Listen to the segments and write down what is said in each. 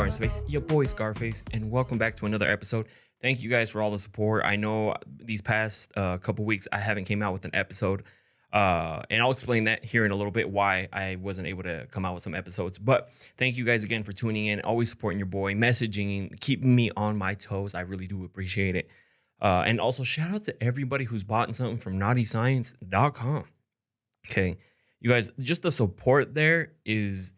Scar in Space, your boy Scarface, and welcome back to another episode. Thank you guys for all the support. I know these past couple weeks I haven't came out with an episode, and I'll explain that here in a little bit why I wasn't able to come out with some episodes. But thank you guys again for tuning in, always supporting your boy, messaging, keeping me on my toes. I really do appreciate it. And also shout out to everybody who's bought something from naughtyscience.com. Okay, you guys, just the support there is.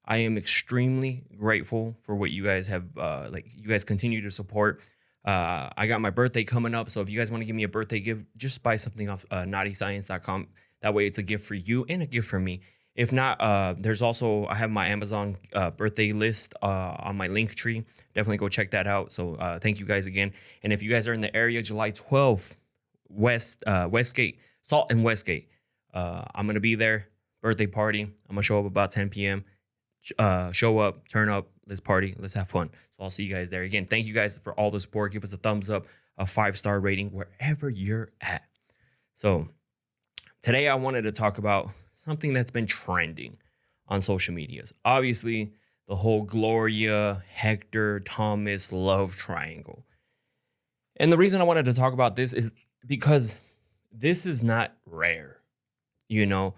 I am extremely grateful for what you guys have, you guys continue to support. I got my birthday coming up, so if you guys want to give me a birthday gift, just buy something off naughtyscience.com. That way it's a gift for you and a gift for me. If not, I have my Amazon birthday list on my link tree. Definitely go check that out. So thank you guys again. And if you guys are in the area, July 12th, Westgate, Salt and Westgate, I'm going to be there, birthday party. I'm going to show up about 10 p.m., show up, turn up, let's party, let's have fun. So I'll see you guys there. Again, thank you guys for all the support. Give us a thumbs up, a 5-star rating wherever you're at. So today I wanted to talk about something that's been trending on social medias. Obviously, the whole Gloria, Hector, Thomas love triangle. And the reason I wanted to talk about this is because this is not rare. You know,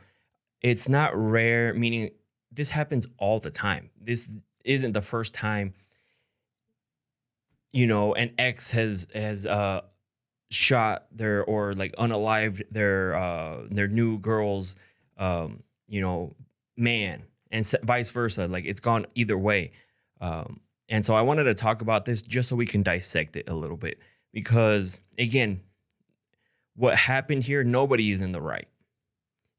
it's not rare, meaning this happens all the time. This isn't the first time, you know, an ex has shot their or like unalived their new girl's man, and vice versa. Like it's gone either way. And so I wanted to talk about this just so we can dissect it a little bit, because again, what happened here, nobody is in the right.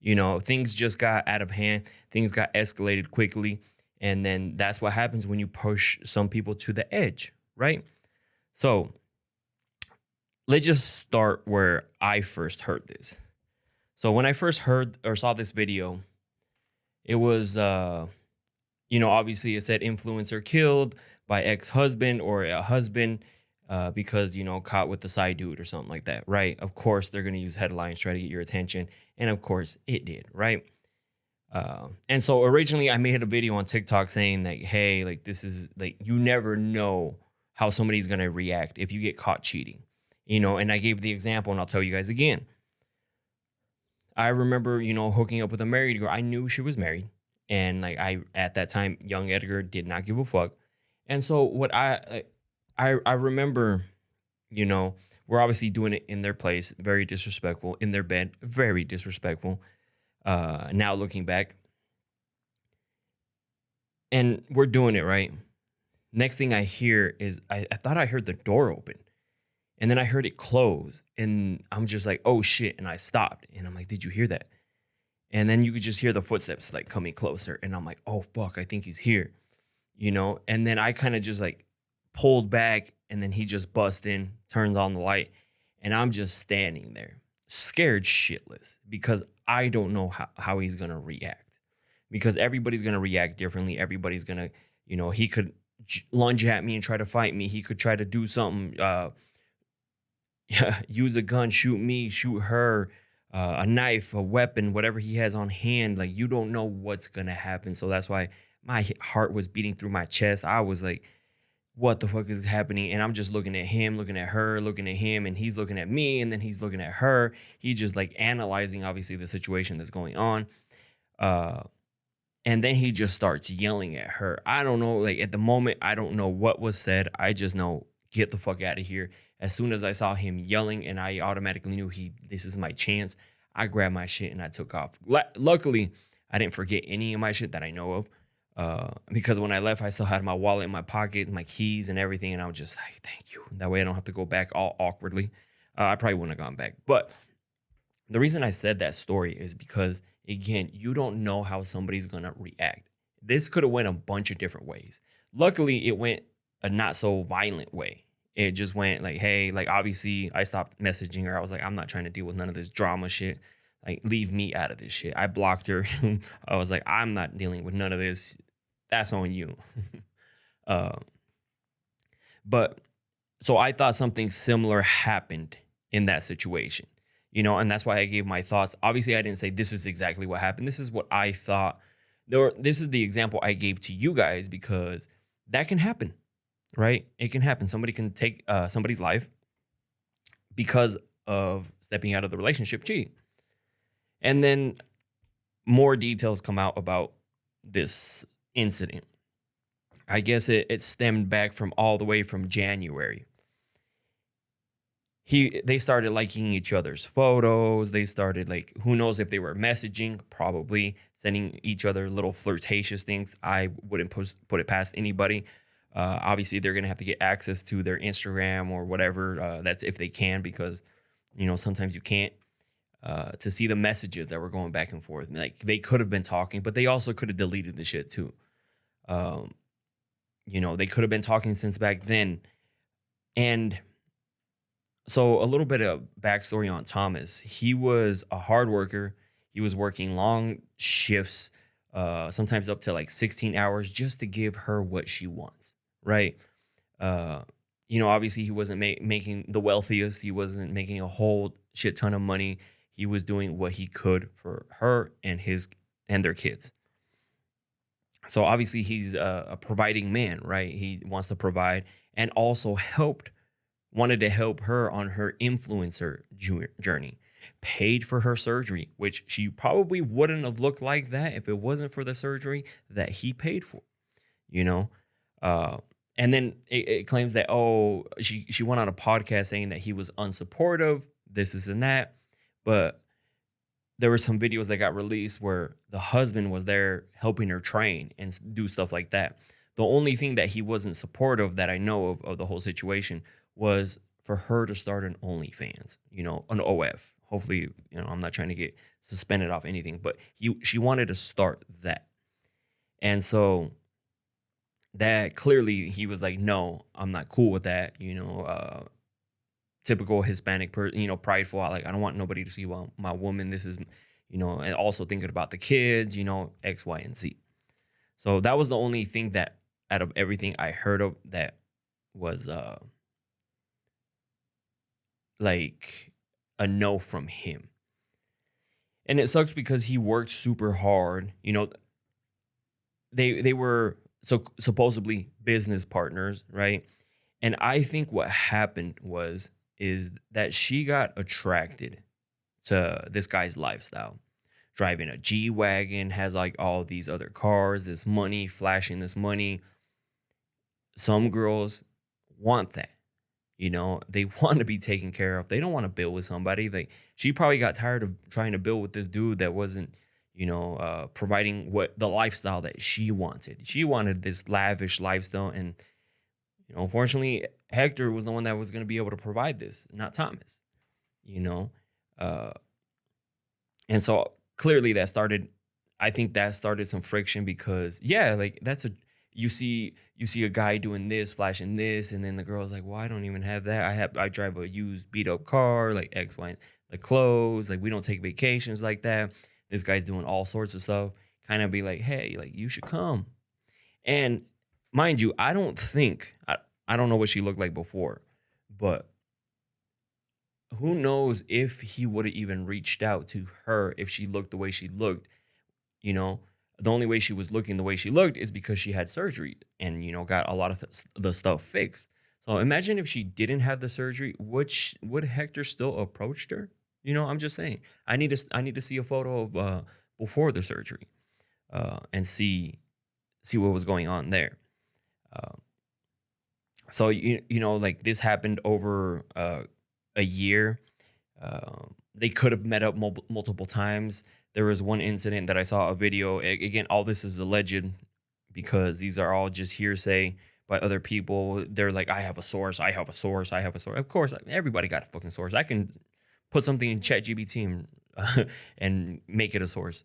You know, things just got out of hand. Things got escalated quickly. And then that's what happens when you push some people to the edge, right? So let's just start where I first heard this. So when I first heard or saw this video, it was, obviously it said influencer killed by ex-husband or a husband because, caught with the side dude or something like that, right? Of course, they're going to use headlines, try to get your attention. And of course, it did, right? And so originally I made a video on TikTok saying like, hey, like this is like, you never know how somebody's going to react if you get caught cheating, and I gave the example and I'll tell you guys again. I remember, hooking up with a married girl. I knew she was married. And like at that time, young Edgar did not give a fuck. And so what I remember, we're obviously doing it in their place, very disrespectful, in their bed, very disrespectful. Now looking back, and we're doing it, right? Next thing I hear is I thought I heard the door open, and then I heard it close, and I'm just like, oh shit. And I stopped and I'm like, did you hear that? And then you could just hear the footsteps like coming closer. And I'm like, oh fuck, I think he's here, and then I kind of just like pulled back, and then he just bust in, turns on the light, and I'm just standing there scared shitless because I don't know how he's going to react, because everybody's going to react differently. Everybody's going to, he could lunge at me and try to fight me. He could try to do something, use a gun, shoot me, shoot her, a knife, a weapon, whatever he has on hand. Like, you don't know what's going to happen. So that's why my heart was beating through my chest. I was like, what the fuck is happening? And I'm just looking at him, looking at her, looking at him, and he's looking at me, and then he's looking at her. He's just like analyzing, obviously, the situation that's going on. And then he just starts yelling at her. I don't know, like at the moment, I don't know what was said. I just know, get the fuck out of here. As soon as I saw him yelling, and I automatically knew this is my chance, I grabbed my shit and I took off. Luckily, I didn't forget any of my shit that I know of. Because when I left, I still had my wallet in my pocket, my keys and everything. And I was just like, thank you. That way I don't have to go back all awkwardly. I probably wouldn't have gone back. But the reason I said that story is because, again, you don't know how somebody's going to react. This could have went a bunch of different ways. Luckily, it went a not so violent way. It just went like, hey, like, obviously I stopped messaging her. I was like, I'm not trying to deal with none of this drama shit. Like, leave me out of this shit. I blocked her. I was like, I'm not dealing with none of this. That's on you. But so I thought something similar happened in that situation, and that's why I gave my thoughts. Obviously, I didn't say this is exactly what happened. This is what I thought. This is the example I gave to you guys because that can happen, right? It can happen. Somebody can take somebody's life because of stepping out of the relationship, cheating. And then more details come out about this incident. I guess it stemmed back from all the way from January. They started liking each other's photos. They started, like, who knows if they were messaging, probably sending each other little flirtatious things. I wouldn't put it past anybody. Obviously, they're gonna have to get access to their Instagram or whatever. That's if they can, because sometimes you can't. To see the messages that were going back and forth, like they could have been talking, but they also could have deleted the shit too. Um, they could have been talking since back then. And so a little bit of backstory on Thomas. He was a hard worker. He was working long shifts, sometimes up to like 16 hours just to give her what she wants, right? Uh, Obviously he wasn't making the wealthiest. He wasn't making a whole shit ton of money. He was doing what he could for her and their kids. So obviously he's a providing man, right? He wants to provide and also wanted to help her on her influencer journey. Paid for her surgery, which she probably wouldn't have looked like that if it wasn't for the surgery that he paid for, you know? And then it claims that, she went on a podcast saying that he was unsupportive, this and that. But there were some videos that got released where the husband was there helping her train and do stuff like that. The only thing that he wasn't supportive that I know of the whole situation was for her to start an OnlyFans, an OF. Hopefully, I'm not trying to get suspended off anything, but she wanted to start that. And so that clearly he was like, no, I'm not cool with that. Typical Hispanic person, prideful. Like, I don't want nobody to see, well, my woman, this is, and also thinking about the kids, X, Y, and Z. So that was the only thing that out of everything I heard of that was like a no from him. And it sucks because he worked super hard. They were supposedly business partners, right? And I think what happened is that she got attracted to this guy's lifestyle. Driving a G-Wagon, has like all these other cars, this money, flashing this money. Some girls want that. They want to be taken care of. They don't want to build with somebody. She probably got tired of trying to build with this dude that wasn't, providing what the lifestyle that she wanted. She wanted this lavish lifestyle, and unfortunately, Hector was the one that was going to be able to provide this, not Thomas. And so clearly I think that started some friction because, yeah, like you see a guy doing this, flashing this, and then the girl's like, well, I don't even have that. I drive a used beat up car, like X, Y, the clothes, like we don't take vacations like that. This guy's doing all sorts of stuff. Kind of be like, hey, like you should come. And mind you, I don't know what she looked like before, but who knows if he would have even reached out to her if she looked the way she looked. The only way she was looking the way she looked is because she had surgery and, got a lot of the stuff fixed. So imagine if she didn't have the surgery, would Hector still approached her? I'm just saying. I need to see a photo of before the surgery and see what was going on there. So like this happened over a year. They could have met up multiple times. There was one incident that I saw a video. Again, all this is alleged because these are all just hearsay by other people. They're like, I have a source. Of course, everybody got a fucking source. I can put something in ChatGPT and make it a source.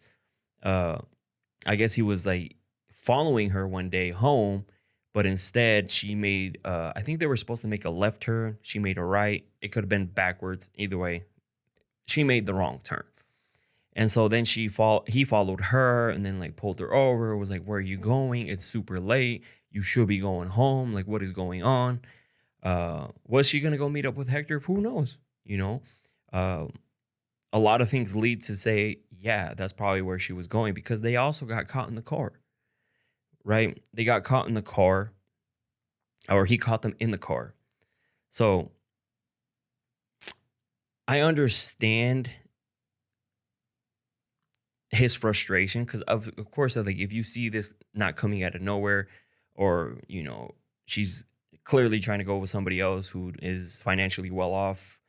I guess he was like following her one day home, but instead she made, I think they were supposed to make a left turn. She made a right. It could have been backwards. Either way, she made the wrong turn. And so then he followed her and then like pulled her over, was like, where are you going? It's super late. You should be going home. Like, what is going on? Was she going to go meet up with Hector? Who knows? A lot of things lead to say, yeah, that's probably where she was going because they also got caught in the car, right? They got caught in the car. or he caught them in the car. So I understand his frustration because of course, like if you see this not coming out of nowhere, or she's clearly trying to go with somebody else who is financially well off,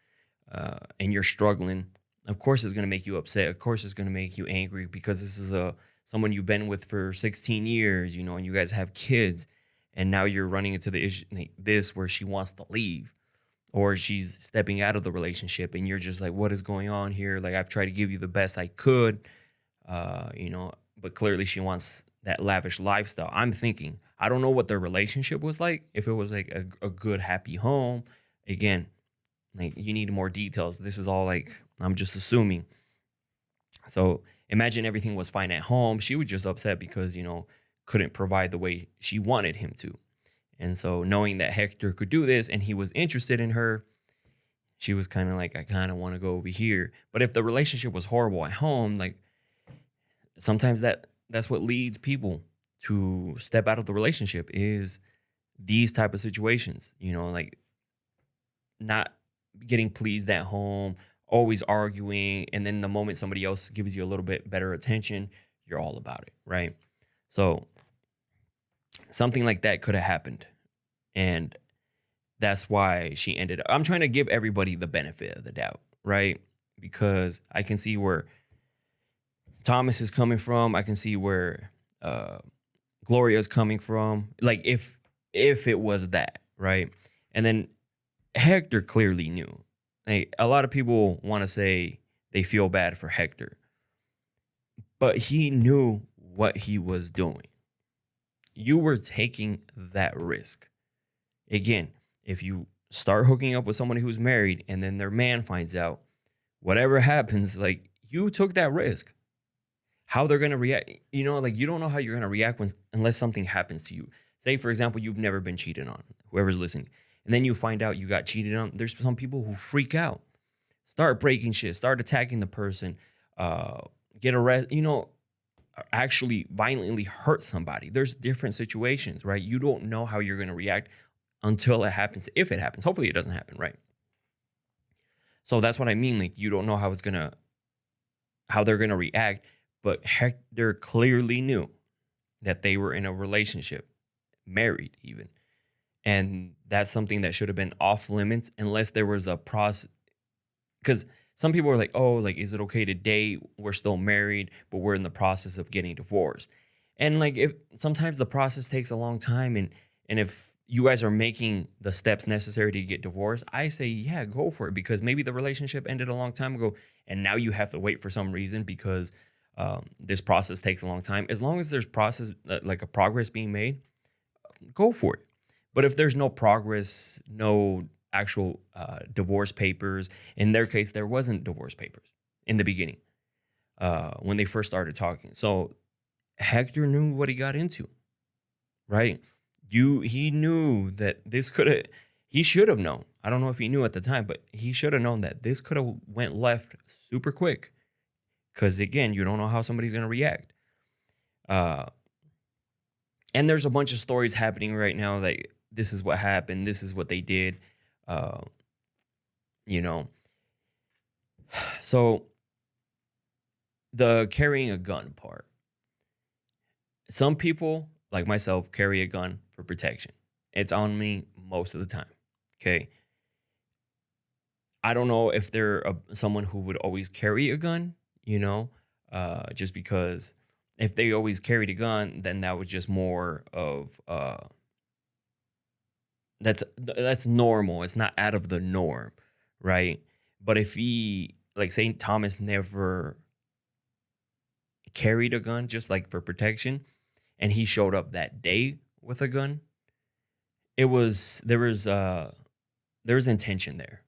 and you're struggling, of course it's going to make you upset. Of course it's going to make you angry because this is a someone you've been with for 16 years, and you guys have kids, and now you're running into the issue like this where she wants to leave, or she's stepping out of the relationship, and you're just like, what is going on here? Like, I've tried to give you the best I could, but clearly she wants that lavish lifestyle. I'm thinking, I don't know what their relationship was like. If it was like a good, happy home, again, like you need more details. This is all like, I'm just assuming. So imagine everything was fine at home. She was just upset because, couldn't provide the way she wanted him to. And so knowing that Hector could do this and he was interested in her, she was kind of like, I kind of want to go over here. But if the relationship was horrible at home, like sometimes that's what leads people to step out of the relationship is these type of situations, like not getting pleased at home, always arguing. And then the moment somebody else gives you a little bit better attention, you're all about it, right? So something like that could have happened. And that's why she ended up. I'm trying to give everybody the benefit of the doubt, right? Because I can see where Thomas is coming from. I can see where Gloria is coming from. Like if it was that, right? And then Hector clearly knew. Like, a lot of people want to say they feel bad for Hector, but he knew what he was doing. You were taking that risk. Again, if you start hooking up with somebody who's married and then their man finds out, whatever happens, like you took that risk. How they're going to react, like you don't know how you're going to react unless something happens to you. Say, for example, you've never been cheated on, whoever's listening, and then you find out you got cheated on. There's some people who freak out, start breaking shit, start attacking the person, get arrested, actually violently hurt somebody. There's different situations, right? You don't know how you're going to react until it happens, if it happens. Hopefully it doesn't happen, right? So that's what I mean. Like, you don't know how they're going to react. But Hector clearly knew that they were in a relationship, married even. And that's something that should have been off limits unless there was a process. Because some people are like, oh, like, is it okay to date? We're still married, but we're in the process of getting divorced. And like, if sometimes the process takes a long time, and if you guys are making the steps necessary to get divorced, I say, yeah, go for it, because maybe the relationship ended a long time ago and now you have to wait for some reason because this process takes a long time. As long as there's like a progress being made, go for it. But if there's no progress, no actual divorce papers, in their case, there wasn't divorce papers in the beginning when they first started talking. So Hector knew what he got into, right? He knew that he should have known. I don't know if he knew at the time, but he should have known that this could have went left super quick. Because again, you don't know how somebody's going to react. And there's a bunch of stories happening right now that this is what happened. This is what they did. So the carrying a gun part. Some people, like myself, carry a gun for protection. It's on me most of the time. Okay. I don't know if they're someone who would always carry a gun. Just because if they always carried a gun, then that was just more of that's normal. It's not out of the norm, right? But if he, like, St. Thomas never carried a gun just like for protection, and he showed up that day with a gun, there was intention there.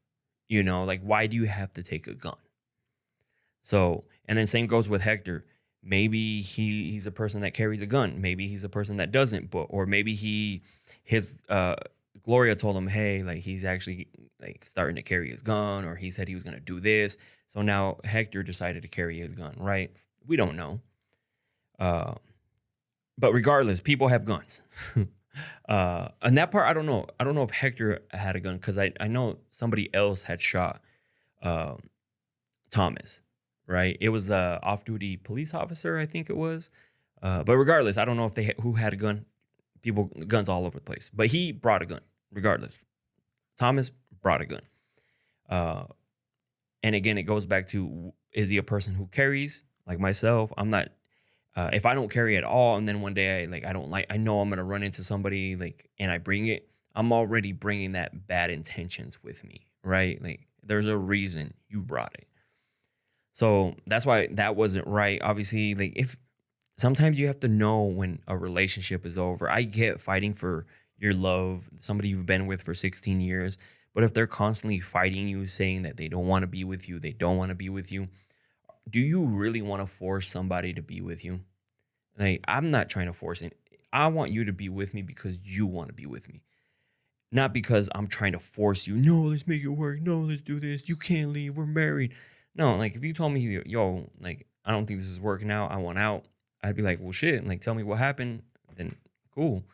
Like, why do you have to take a gun? So, and then same goes with Hector. Maybe he's a person that carries a gun. Maybe he's a person that doesn't, or maybe his Gloria told him, hey, like, he's actually like starting to carry his gun, or he said he was going to do this. So now Hector decided to carry his gun, right? We don't know. But regardless, people have guns. And that part, I don't know. I don't know if Hector had a gun because I know somebody else had shot um, Thomas, right? It was a off-duty police officer, I think it was. But regardless, I don't know if who had a gun. People, guns all over the place. But he brought a gun, regardless. Thomas brought a gun. Uh, and again, it goes back to, is he a person who carries like myself? I'm not. If I don't carry at all, and then one day I know I'm gonna run into somebody like, and I bring it, I'm already bringing that bad intentions with me, right? Like there's a reason you brought it. So that's why that wasn't right. Obviously, like if sometimes you have to know when a relationship is over. I get fighting for your love, somebody you've been with for 16 years, but if they're constantly fighting you, saying that they don't want to be with you, they don't want to be with you, do you really want to force somebody to be with you? Like, I'm not trying to force it. I want you to be with me because you want to be with me, not because I'm trying to force you. No, let's make it work. No, let's do this. You can't leave. We're married. No, like if you told me, yo, like I don't think this is working out. I want out. I'd be like, well, shit. Like, tell me what happened. Then cool.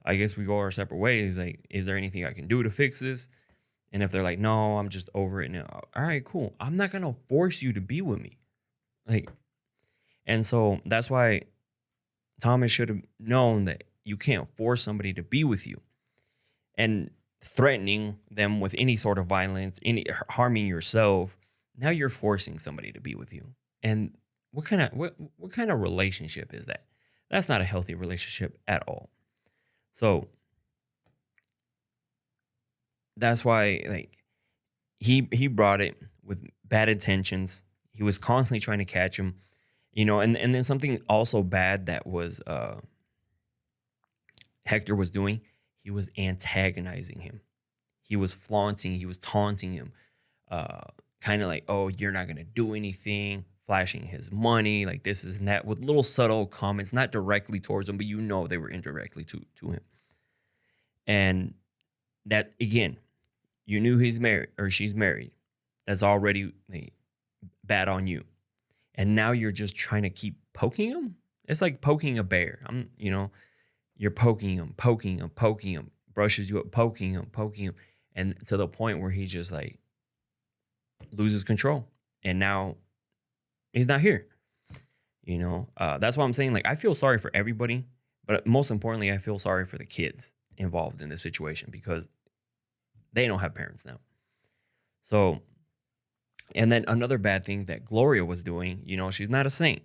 I guess we go our separate ways. Like, is there anything I can do to fix this? And if they're like, no, I'm just over it now. All right, cool. I'm not gonna force you to be with me. Like, and so that's why Thomas should have known that you can't force somebody to be with you. And threatening them with any sort of violence, any harming yourself, now you're forcing somebody to be with you. And what kind of relationship is that? That's not a healthy relationship at all. So that's why like he brought it with bad intentions. He was constantly trying to catch him, and then something also bad that was Hector was doing, he was antagonizing him. He was flaunting, he was taunting him, uh, kind of like, oh, you're not gonna do anything, flashing his money, like this is and that, with little subtle comments, not directly towards him, but they were indirectly to him. And that again, you knew he's married or she's married. That's already like, bad on you. And now you're just trying to keep poking him. It's like poking a bear. You're poking him, poking him, brushes you up, poking him, and to the point where he just like loses control. And now he's not here. That's why I'm saying like I feel sorry for everybody, but most importantly, I feel sorry for the kids involved in this situation because they don't have parents now. So, and then another bad thing that Gloria was doing, she's not a saint.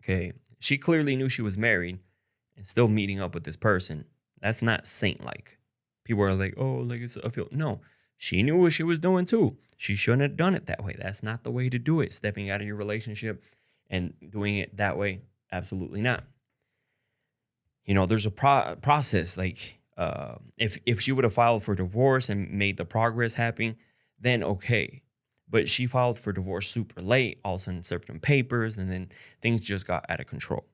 Okay. She clearly knew she was married and still meeting up with this person. That's not saint like. People are like, oh, like it's a feel. No, she knew what she was doing too. She shouldn't have done it that way. That's not the way to do it. Stepping out of your relationship and doing it that way, absolutely not. There's a process. Like, if she would have filed for divorce and made the progress happen, then okay. But she filed for divorce super late, all of a sudden served them papers, and then things just got out of control.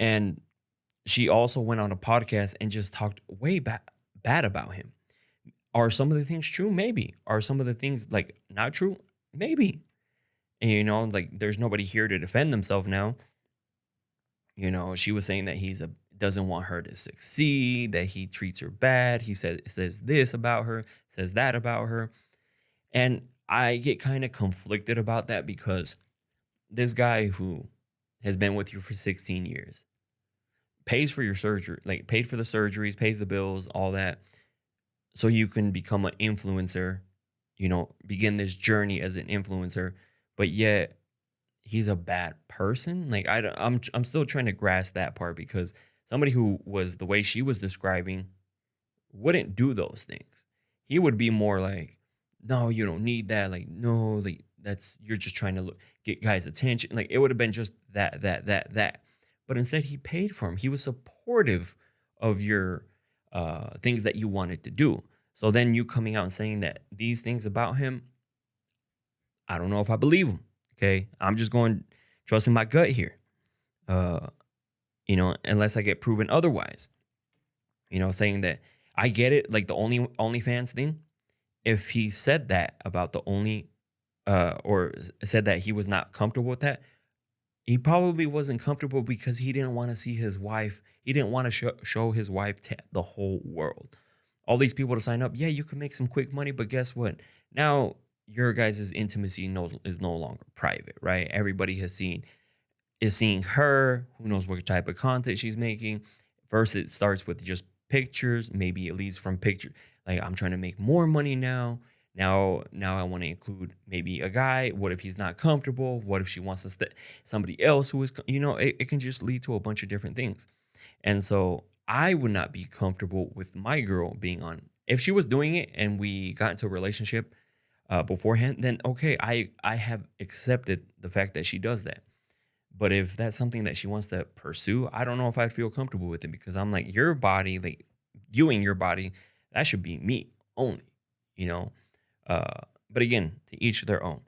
And she also went on a podcast and just talked way bad about him. Are some of the things true? Maybe. Are some of the things like not true? Maybe. And like there's nobody here to defend themselves now. She was saying that doesn't want her to succeed, that he treats her bad. He says this about her, says that about her. And I get kind of conflicted about that because this guy who has been with you for 16 years pays for your surgery, like paid for the surgeries, pays the bills, all that, so you can become an influencer, begin this journey as an influencer, but yet he's a bad person. Like I'm still trying to grasp that part because somebody who was the way she was describing wouldn't do those things. He would be more like, no, you don't need that. Like, no, like you're just trying to get guys' attention. Like it would have been just that. But instead he paid for him. He was supportive of your things that you wanted to do. So then you coming out and saying that these things about him, I don't know if I believe him. Okay. I'm just going trusting my gut here. Unless I get proven otherwise. Saying that I get it, like the OnlyFans thing. If he said that about the only or said that he was not comfortable with that, He probably wasn't comfortable because he didn't want to see his wife. He didn't want to show his wife to the whole world. All these people to sign up. Yeah, you can make some quick money, but guess what? Now your guys' intimacy is no longer private, right? Everybody is seeing her. Who knows what type of content she's making? First, it starts with just pictures. Maybe it leads from picture. Like, I'm trying to make more money now. Now I want to include maybe a guy. What if he's not comfortable? What if she wants us to somebody else who is, it can just lead to a bunch of different things. And so I would not be comfortable with my girl being on. If she was doing it and we got into a relationship beforehand, then okay, I have accepted the fact that she does that. But if that's something that she wants to pursue, I don't know if I'd feel comfortable with it, because I'm like, your body, like viewing your body, that should be me only, you know? But again, to each their own.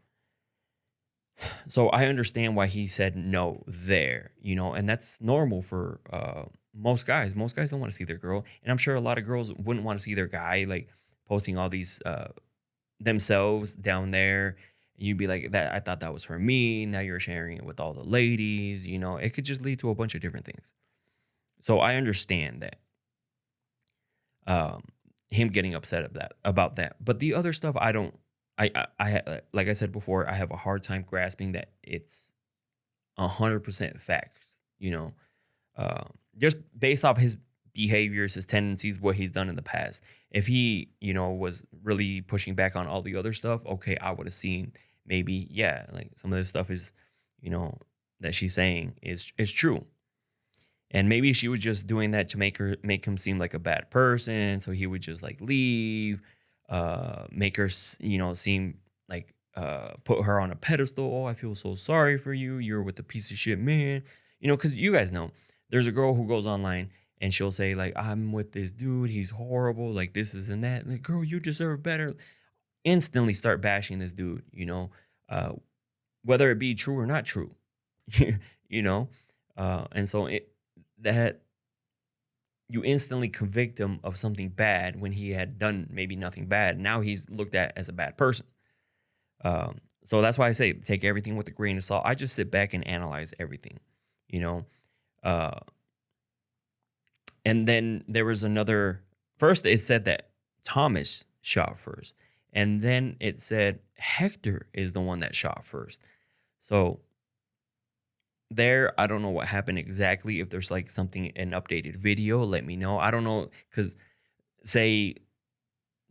So I understand why he said no there, and that's normal for most guys. Most guys don't want to see their girl. And I'm sure a lot of girls wouldn't want to see their guy like posting all these themselves down there. You'd be like, that I thought that was for me. Now you're sharing it with all the ladies. It could just lead to a bunch of different things. So I understand that. Him getting upset about that. But the other stuff, I don't. Like I said before, I have a hard time grasping that it's 100% facts. Just based off his behaviors, his tendencies, what he's done in the past. If he, was really pushing back on all the other stuff, okay, I would have seen maybe, yeah, like some of this stuff is, that she's saying is true. And maybe she was just doing that to make him seem like a bad person, so he would just like leave, make her, seem like put her on a pedestal. Oh, I feel so sorry for you. You're with a piece of shit man. Because you guys know there's a girl who goes online and she'll say like, I'm with this dude. He's horrible. Like this is and that. Like, girl, you deserve better. Instantly start bashing this dude. Whether it be true or not true. And so that you instantly convict him of something bad when he had done maybe nothing bad. Now he's looked at as a bad person. So that's why I say take everything with a grain of salt. I just sit back and analyze everything, uh, and then there was first it said that Thomas shot first, and then it said Hector is the one that shot first. So I don't know what happened exactly. If there's like an updated video, let me know. I don't know, because say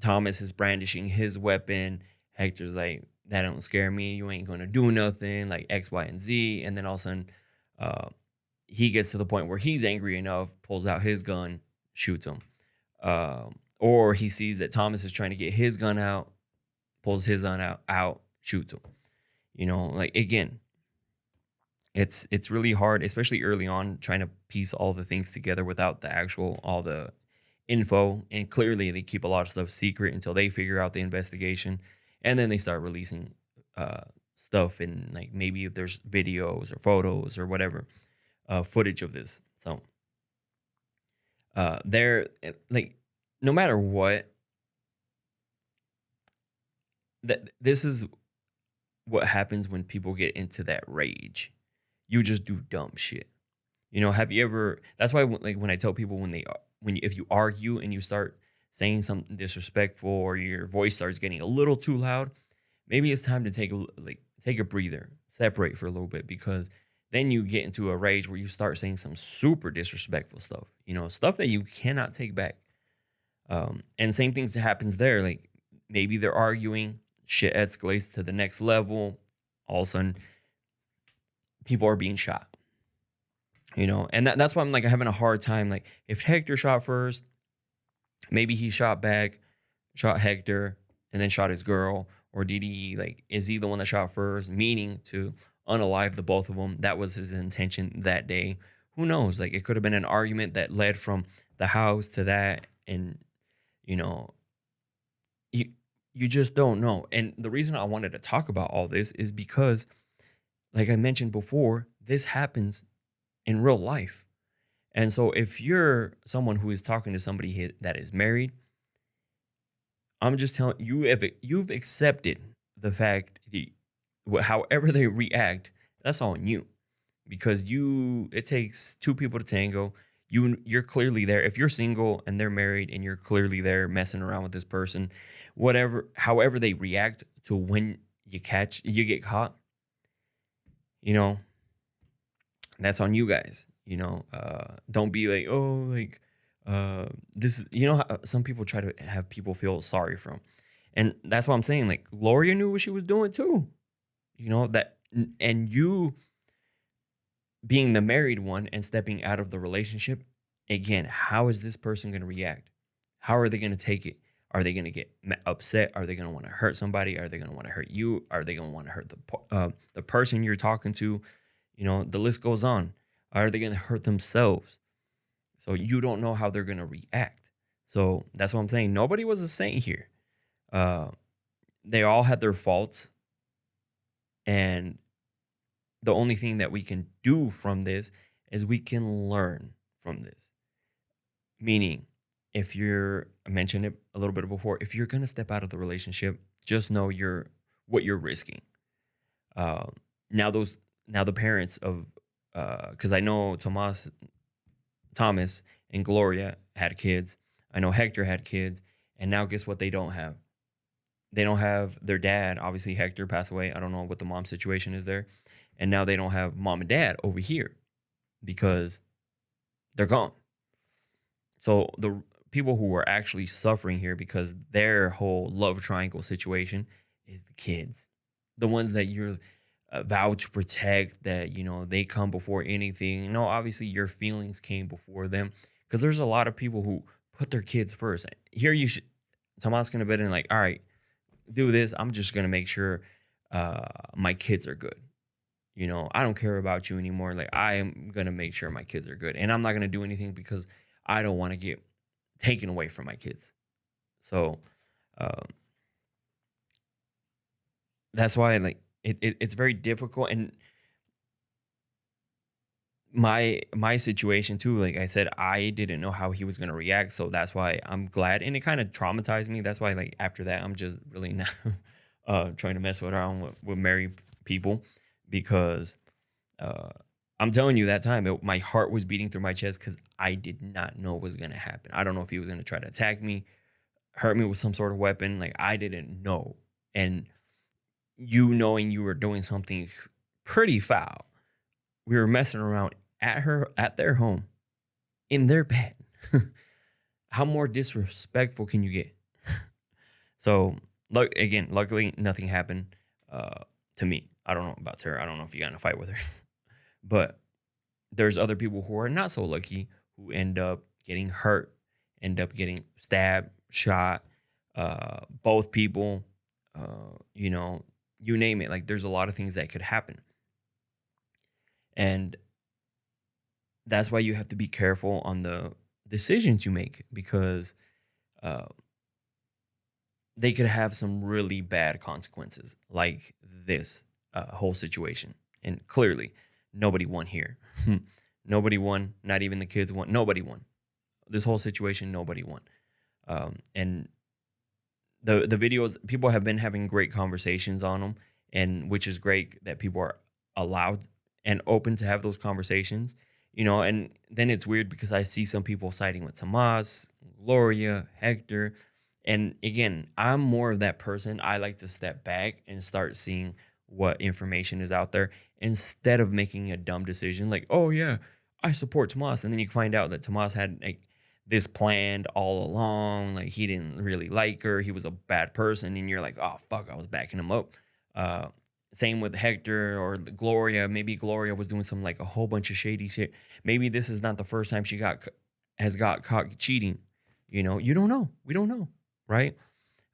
Thomas is brandishing his weapon, Hector's like, that don't scare me. You ain't gonna do nothing, like X, Y, and Z. And then all of a sudden, he gets to the point where he's angry enough, pulls out his gun, shoots him. Or he sees that Thomas is trying to get his gun out, pulls his gun out, shoots him. Like again, it's really hard, especially early on, trying to piece all the things together without all the info. And clearly they keep a lot of stuff secret until they figure out the investigation. And then they start releasing stuff, and like maybe if there's videos or photos or whatever, footage of this. So they're like, no matter what, this is what happens when people get into that rage. You just do dumb shit. Have you ever? That's why, like, when I tell people if you argue and you start saying something disrespectful or your voice starts getting a little too loud, maybe it's time to take a breather, separate for a little bit, because then you get into a rage where you start saying some super disrespectful stuff. Stuff that you cannot take back. And same things happens there. Like maybe they're arguing, shit escalates to the next level. All of a sudden, people are being shot. And that's why I'm like having a hard time. Like if Hector shot first, maybe he shot back, shot Hector, and then shot his girl. Or did he, like, is he the one that shot first, meaning to unalive the both of them? That was his intention that day. Who knows? Like, it could have been an argument that led from the house to that. And, you just don't know. And the reason I wanted to talk about all this is because, like I mentioned before, this happens in real life. And so if you're someone who is talking to somebody that is married, I'm just telling you, you've accepted the fact that however they react, that's on you. because it takes two people to tango. You're clearly there. If you're single and they're married and you're clearly there messing around with this person, however they react to when you get caught, you know, that's on you guys. Don't be like, oh, like this is, how some people try to have people feel sorry from. And that's what I'm saying. Like, Gloria knew what she was doing too. And you being the married one and stepping out of the relationship, again, how is this person going to react? How are they going to take it? Are they going to get upset? Are they going to want to hurt somebody? Are they going to want to hurt you? Are they going to want to hurt the person you're talking to? The list goes on. Are they going to hurt themselves? So you don't know how they're going to react. So that's what I'm saying. Nobody was a saint here. They all had their faults. And the only thing that we can do from this is we can learn from this. Meaning, I mentioned it a little bit before, if you're going to step out of the relationship, just know what you're risking. Now the parents of, because I know Thomas and Gloria had kids. I know Hector had kids. And now guess what they don't have? They don't have their dad. Obviously, Hector passed away. I don't know what the mom situation is there. And now they don't have mom and dad over here because they're gone. So the people who are actually suffering here because their whole love triangle situation is the kids. The ones that you're vowed to protect, that, they come before anything. No, obviously your feelings came before them, because there's a lot of people who put their kids first. Here Tomas going to bet in like, all right, do this. I'm just going to make sure my kids are good. I don't care about you anymore. Like, I am going to make sure my kids are good. And I'm not going to do anything because I don't want to get taken away from my kids. So that's why, like, it's very difficult. And my situation too, like I said, I didn't know how he was going to react. So that's why I'm glad. And it kind of traumatized me. That's why, like, after that, I'm just really not trying to mess around with married people, because I'm telling you, that time my heart was beating through my chest because I did not know what was going to happen. I don't know if he was going to try to attack me, hurt me with some sort of weapon. Like, I didn't know. And knowing you were doing something pretty foul, we were messing around at their home, in their bed. How more disrespectful can you get? So, luckily nothing happened to me. I don't know about Sarah. I don't know if you got in a fight with her. But there's other people who are not so lucky, who end up getting hurt, end up getting stabbed, shot, both people, you name it. Like, there's a lot of things that could happen. And that's why you have to be careful on the decisions you make, because they could have some really bad consequences, like this whole situation. And clearly, nobody won here. Nobody won. Not even the kids won. Nobody won. This whole situation, nobody won. And the videos, people have been having great conversations on them, and which is great that people are allowed and open to have those conversations, and then it's weird because I see some people siding with Tomas, Gloria, Hector. And again, I'm more of that person. I like to step back and start seeing what information is out there instead of making a dumb decision like, oh yeah, I support Tomas. And then you find out that Tomas had like this planned all along. Like, he didn't really like her. He was a bad person. And you're like, oh fuck, I was backing him up. Same with Hector or Gloria. Maybe Gloria was doing some, like, a whole bunch of shady shit. Maybe this is not the first time she has got caught cheating. You don't know. We don't know, right?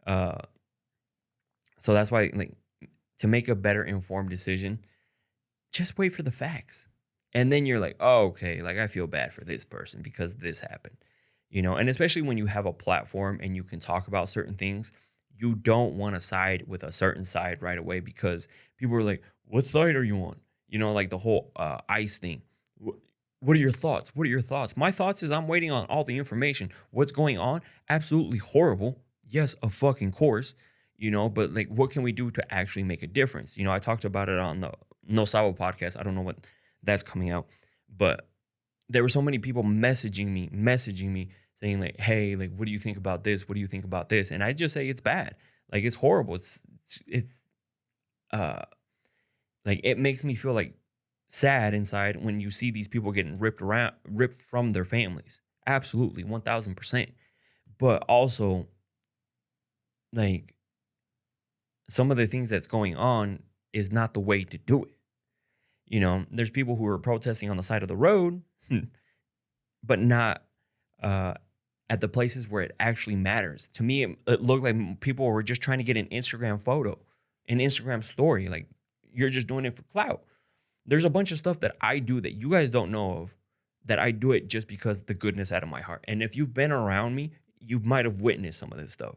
So that's why, like, to make a better informed decision, just wait for the facts. And then you're like, oh, okay, like, I feel bad for this person because this happened. And especially when you have a platform and you can talk about certain things, you don't want to side with a certain side right away, because people are like, what side are you on? Like the whole ICE thing. What are your thoughts? What are your thoughts? My thoughts is I'm waiting on all the information. What's going on? Absolutely horrible. Yes, of fucking course. But, like, what can we do to actually make a difference? I talked about it on the No Sabo podcast. I don't know what that's coming out. But there were so many people messaging me saying like, hey, like, what do you think about this? What do you think about this? And I just say it's bad. Like, it's horrible. It's uh like, it makes me feel like sad inside when you see these people getting ripped from their families. Absolutely, 1000%. But also, like, some of the things that's going on is not the way to do it. There's people who are protesting on the side of the road, but not uh, at the places where it actually matters. To me, it looked like people were just trying to get an Instagram photo, an Instagram story. Like, you're just doing it for clout. There's a bunch of stuff that I do that you guys don't know of, that I do it just because the goodness out of my heart. And if you've been around me, you might have witnessed some of this stuff.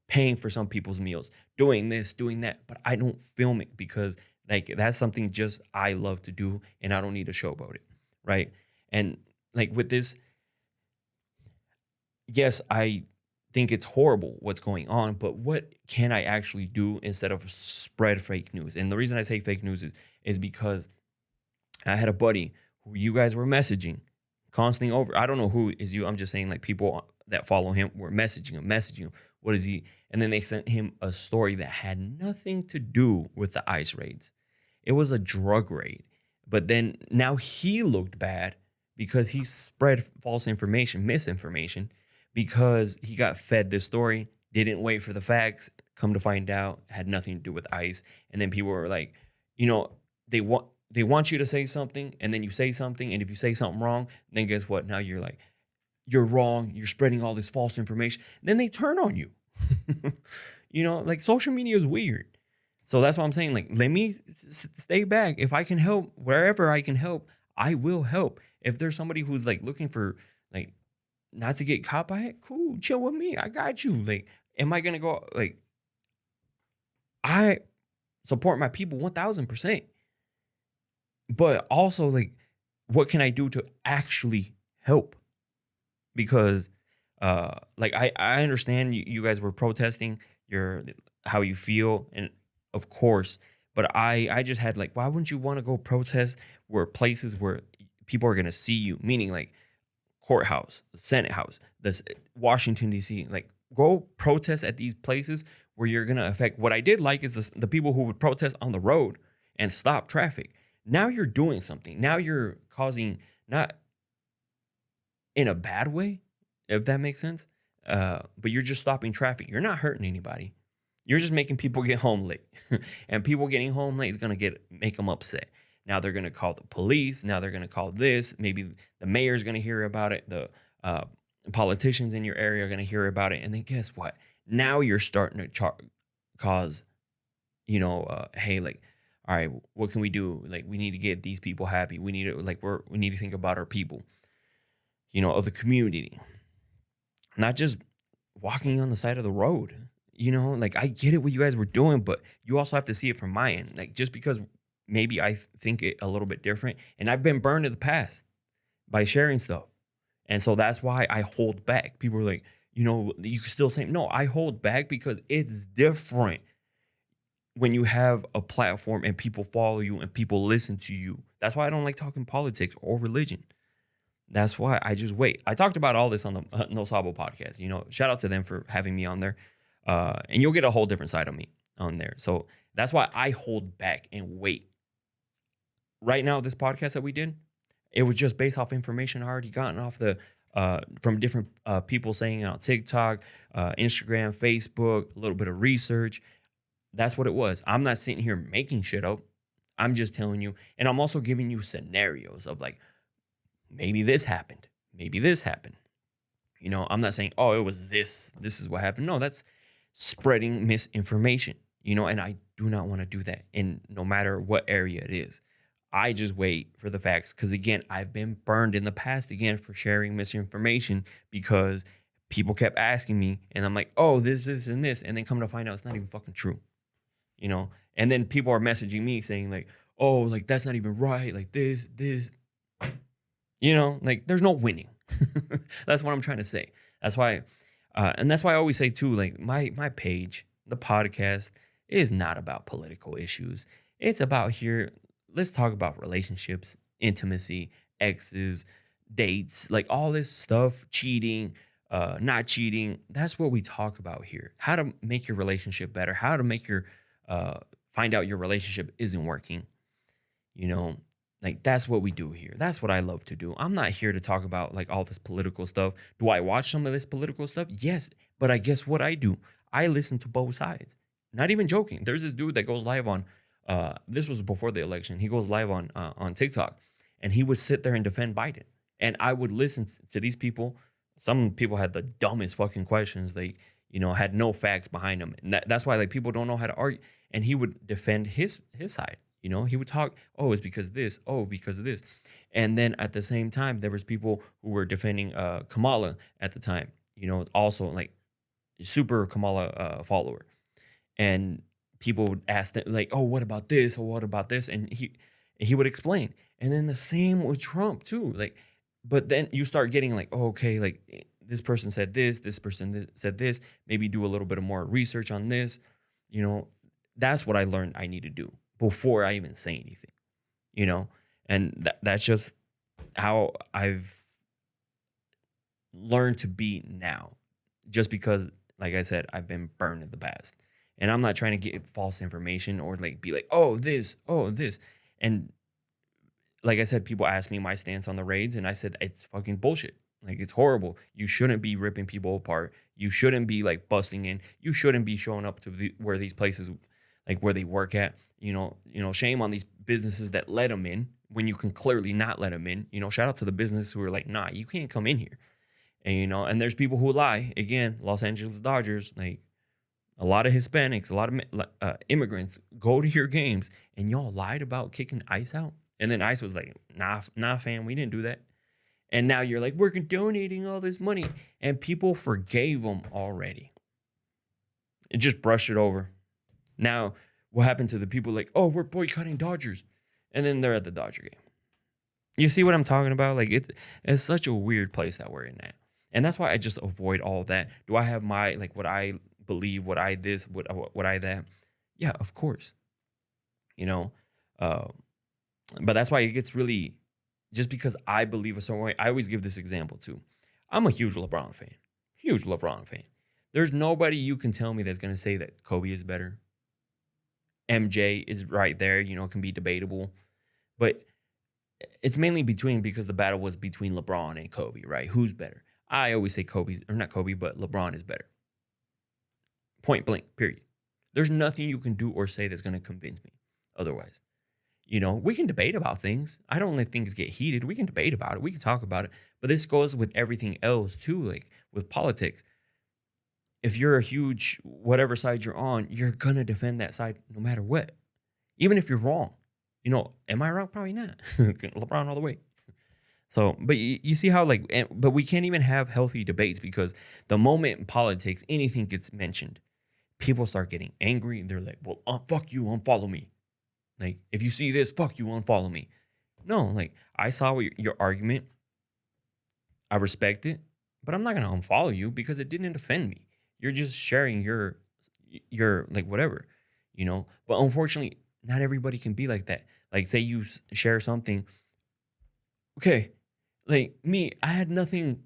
Paying for some people's meals, doing this, doing that, but I don't film it because, like, that's something just I love to do and I don't need to showboat it, right? And like with this, yes, I think it's horrible what's going on, but what can I actually do instead of spread fake news? And the reason I say fake news is because I had a buddy who you guys were messaging constantly over. I don't know who is you. I'm just saying, like, people that follow him were messaging him. What is he? And then they sent him a story that had nothing to do with the ICE raids. It was a drug raid. But then now he looked bad because he spread false information, misinformation, because he got fed this story, didn't wait for the facts, come to find out, had nothing to do with ICE. And then people were like, they want you to say something, and then you say something, and if you say something wrong, then guess what? Now you're like, you're wrong, you're spreading all this false information. Then they turn on you. Like, social media is weird. So that's why I'm saying, like, let me stay back. If I can help, wherever I can help, I will help. If there's somebody who's like looking for, like, not to get caught by it, cool, chill with me. I got you. Like, am I gonna go, like, I support my people 1000%. But also, like, what can I do to actually help? Because like, I understand you guys were protesting how you feel, and of course, but I just had like, why wouldn't you want to go protest where places where people are gonna see you? Meaning, like, courthouse, Senate House, this Washington D.C. Like, go protest at these places where you're gonna affect. What I did like is the people who would protest on the road and stop traffic. Now you're doing something. Now you're causing, not in a bad way, if that makes sense, but you're just stopping traffic. You're not hurting anybody. You're just making people get home late. And people getting home late is going to make them upset. Now they're going to call the police. Now they're going to call this. Maybe the mayor's going to hear about it. The politicians in your area are going to hear about it. And then guess what? Now you're starting to cause, hey, like, all right, what can we do? Like, we need to get these people happy. We need to, like, we need to think about our people, of the community, not just walking on the side of the road. Like, I get it what you guys were doing, but you also have to see it from my end. Like, just because maybe I think it a little bit different, and I've been burned in the past by sharing stuff. And so that's why I hold back. People are like, you can still say, no, I hold back because it's different when you have a platform and people follow you and people listen to you. That's why I don't like talking politics or religion. That's why I just wait. I talked about all this on the No Sabo podcast. Shout out to them for having me on there. And you'll get a whole different side of me on there. So that's why I hold back and wait. Right now, this podcast that we did, it was just based off information I already gotten off from different people saying it on TikTok, Instagram, Facebook, a little bit of research. That's what it was. I'm not sitting here making shit up. I'm just telling you. And I'm also giving you scenarios of, like, maybe this happened. Maybe this happened. I'm not saying, oh, it was this. This is what happened. No, that's spreading misinformation, and I do not want to do that in no matter what area it is. I just wait for the facts because, again, I've been burned in the past, again, for sharing misinformation because people kept asking me and I'm like, oh, this, and this. And then come to find out it's not even fucking true, And then people are messaging me saying, like, oh, like, that's not even right. Like, this. Like, there's no winning. That's what I'm trying to say. That's why, and that's why I always say too, like, my page, the podcast, is not about political issues. It's about, here, let's talk about relationships. intimacy, exes, dates, like all this stuff, cheating, not cheating. That's what we talk about here. How to make your relationship better, how to make your uh find out your relationship isn't working, you know, like that's what we do here. That's what I love to do. I'm not here to talk about like all this political stuff. Do I watch some of this political stuff? Yes, but I guess what I do? I listen to both sides. Not even joking. There's this dude that goes live on this was before the election. He goes live on TikTok, and he would sit there and defend Biden. And I would listen to these people. Some people had the dumbest fucking questions. They, had no facts behind them. And that's why like people don't know how to argue. And he would defend his side. He would talk, oh, it's because of this, oh, because of this. And then at the same time, there was people who were defending Kamala at the time, also like super Kamala follower. And people would ask them like, oh, what about this? Or what about this? And he would explain. And then the same with Trump too. Like, but then you start getting like, oh, okay, like this person said this person said this, maybe do a little bit of more research on this. That's what I learned I need to do before I even say anything, and that's just how I've learned to be now, just because, like I said, I've been burned in the past, and I'm not trying to get false information or like be like, oh, this. And like I said, people ask me my stance on the raids, and I said, it's fucking bullshit. Like, it's horrible. You shouldn't be ripping people apart. You shouldn't be like busting in. You shouldn't be showing up to where these places, like where they work at. Shame on these businesses that let them in when you can clearly not let them in. Shout out to the business who are like, nah, you can't come in here. And and there's people who lie. Again, Los Angeles Dodgers, like a lot of Hispanics, a lot of immigrants go to your games, and y'all lied about kicking ICE out. And then ICE was like, nah, fam, we didn't do that. And now you're like, we're donating all this money. And people forgave them already. It just brushed it over. Now, what happened to the people like, oh, we're boycotting Dodgers? And then they're at the Dodger game. You see what I'm talking about? Like, it's such a weird place that we're in now. And that's why I just avoid all that. Do I have my, like, what I believe, what I this, what I that? Yeah, of course. But that's why it gets really, just because I believe a certain way. I always give this example too. I'm a huge LeBron fan. Huge LeBron fan. There's nobody you can tell me that's going to say that Kobe is better. MJ is right there, can be debatable. But it's mainly because the battle was between LeBron and Kobe, right? Who's better? I always say not Kobe, but LeBron is better. Point blank, period. There's nothing you can do or say that's going to convince me otherwise. We can debate about things. I don't let things get heated. We can debate about it. We can talk about it. But this goes with everything else too, like with politics. If you're a huge whatever side you're on, you're going to defend that side no matter what. Even if you're wrong. Am I wrong? Probably not. LeBron all the way. So, but you see how but we can't even have healthy debates, because the moment in politics anything gets mentioned, people start getting angry. They're like, well, fuck you, unfollow me. Like, if you see this, fuck you, unfollow me. No, like, I saw your argument. I respect it, but I'm not going to unfollow you because it didn't offend me. You're just sharing your like, whatever, But unfortunately, not everybody can be like that. Like, say you share something. Okay, like me, I had nothing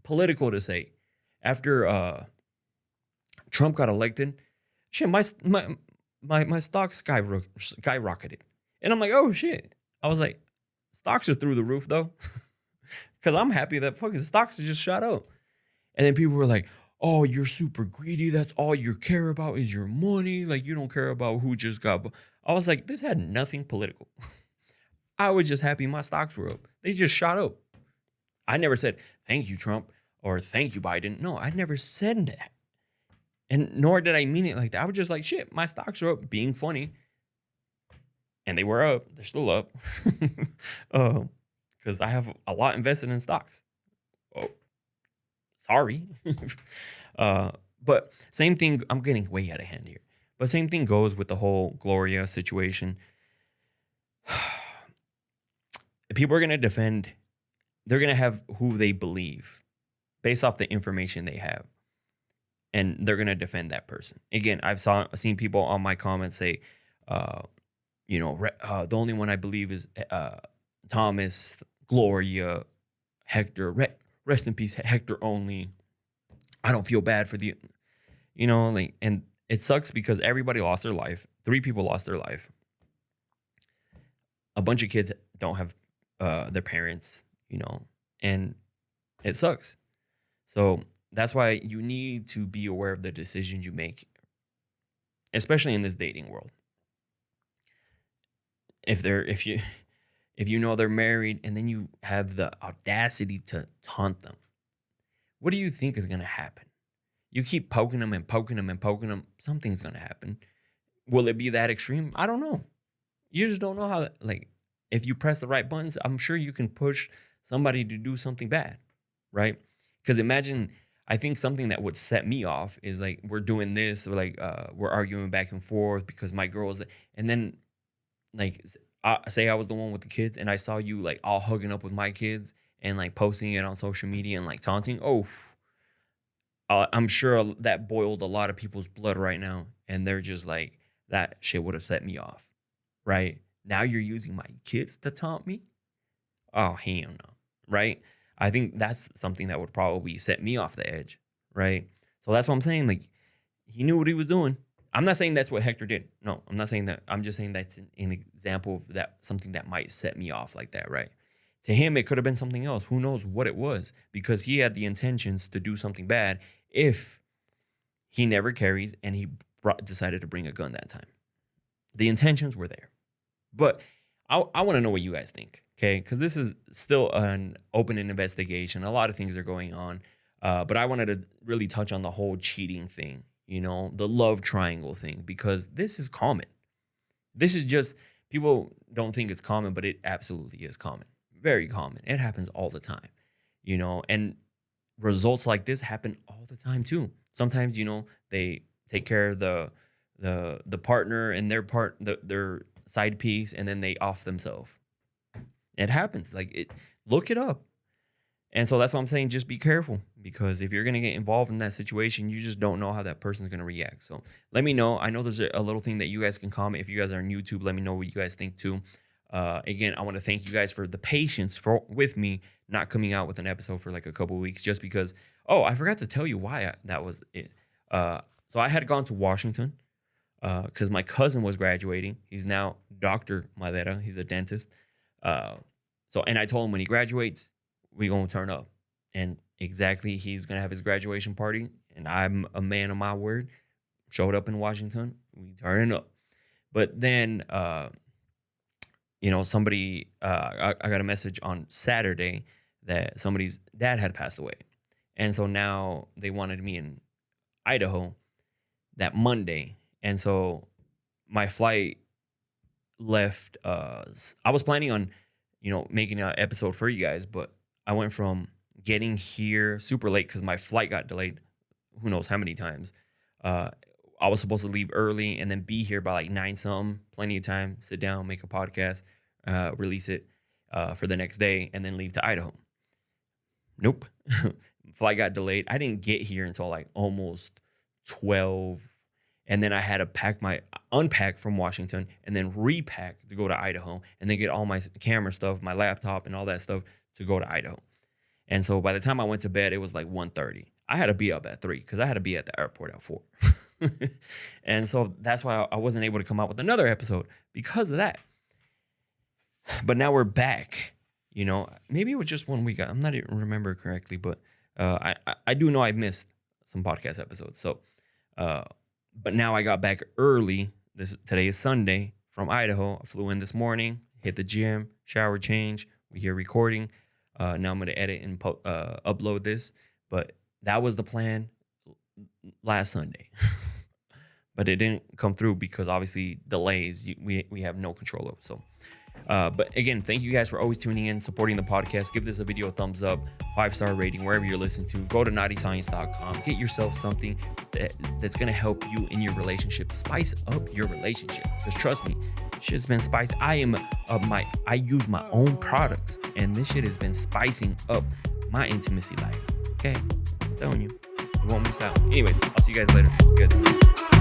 political to say. After Trump got elected, shit, my stock skyrocketed. And I'm like, oh shit. I was like, stocks are through the roof though. Because I'm happy that fucking stocks are just shot up. And then people were like, oh, you're super greedy. That's all you care about is your money. Like, you don't care about who just got. I was like, this had nothing political. I was just happy my stocks were up. They just shot up. I never said, thank you, Trump, or thank you, Biden. No, I never said that. And nor did I mean it like that. I was just like, shit, my stocks are up, being funny. And they were up. They're still up. Because I have a lot invested in stocks. Oh, sorry. But same thing. I'm getting way out of hand here. But same thing goes with the whole Gloria situation. People are going to defend. They're going to have who they believe based off the information they have. And they're going to defend that person. Again, I've seen people on my comments say, The only one I believe is Thomas, Gloria, Hector. Rest in peace, Hector only. I don't feel bad for and it sucks because everybody lost their life. 3 people lost their life. A bunch of kids don't have their parents, and it sucks. So that's why you need to be aware of the decisions you make, especially in this dating world. If you know they're married and then you have the audacity to taunt them, what do you think is going to happen? You keep poking them and poking them and poking them, something's going to happen. Will it be that extreme? I don't know. You just don't know how, if you press the right buttons, I'm sure you can push somebody to do something bad, right? Because imagine, I think something that would set me off is we're doing this, or we're arguing back and forth because my girl's, and then say I was the one with the kids and I saw you all hugging up with my kids and posting it on social media and taunting. Oh, I'm sure that boiled a lot of people's blood right now. And they're just that shit would have set me off, right? Now you're using my kids to taunt me? Oh, hell no, right? I think that's something that would probably set me off the edge, right? So that's what I'm saying. He knew what he was doing. I'm not saying that's what Hector did. No, I'm not saying that. I'm just saying that's an example of that, something that might set me off like that, right? To him, it could have been something else. Who knows what it was? Because he had the intentions to do something bad if he never carries and he decided to bring a gun that time. The intentions were there. But I want to know what you guys think, okay? Because this is still an open investigation. A lot of things are going on. But I wanted to really touch on the whole cheating thing, the love triangle thing, because this is common. This is just, people don't think it's common, but it absolutely is common. Very common. It happens all the time, and results like this happen all the time too. Sometimes, they take care of the partner and their side piece, and then they off themselves. It happens. Look it up. And so that's what I'm saying. Just be careful, because if you're going to get involved in that situation, you just don't know how that person's going to react. So let me know. I know there's a little thing that you guys can comment. If you guys are on YouTube, let me know what you guys think too. Again, I want to thank you guys for the patience with me not coming out with an episode for a couple of weeks, just because, I forgot to tell you why that was it. So I had gone to Washington because my cousin was graduating. He's now Dr. Madera. He's a dentist. And I told him when he graduates, we going to turn up. And exactly, he's going to have his graduation party. And I'm a man of my word. Showed up in Washington. We turning up. But then, somebody, I got a message on Saturday that somebody's dad had passed away. And so now they wanted me in Idaho that Monday. And so my flight left. I was planning on, making an episode for you guys, but I went from getting here super late because my flight got delayed who knows how many times. I was supposed to leave early and then be here by 9 something, plenty of time, sit down, make a podcast, release it for the next day, and then leave to Idaho. Nope. Flight got delayed. I didn't get here until almost 12. And then I had to unpack from Washington and then repack to go to Idaho and then get all my camera stuff, my laptop and all that stuff to go to Idaho. And so by the time I went to bed, it was 1:30. I had to be up at 3 because I had to be at the airport at 4. And so that's why I wasn't able to come out with another episode because of that. But now we're back. Maybe it was just 1 week. I'm not even remember correctly, but I do know I missed some podcast episodes. So, but now I got back early. Today is Sunday from Idaho. I flew in this morning, hit the gym, shower, change. We here recording. Now I'm going to edit and upload this. But that was the plan last Sunday. But it didn't come through because obviously delays we have no control over. So, but again, thank you guys for always tuning in, supporting the podcast. Give this a video a thumbs up, 5-star rating, wherever you're listening to. Go to naughtyscience.com. Get yourself something that's going to help you in your relationship. Spice up your relationship. Because trust me, shit has been spiced. I use my own products, and this shit has been spicing up my intimacy life. Okay? I'm telling you. You won't miss out. Anyways, I'll see you guys later. See you guys next.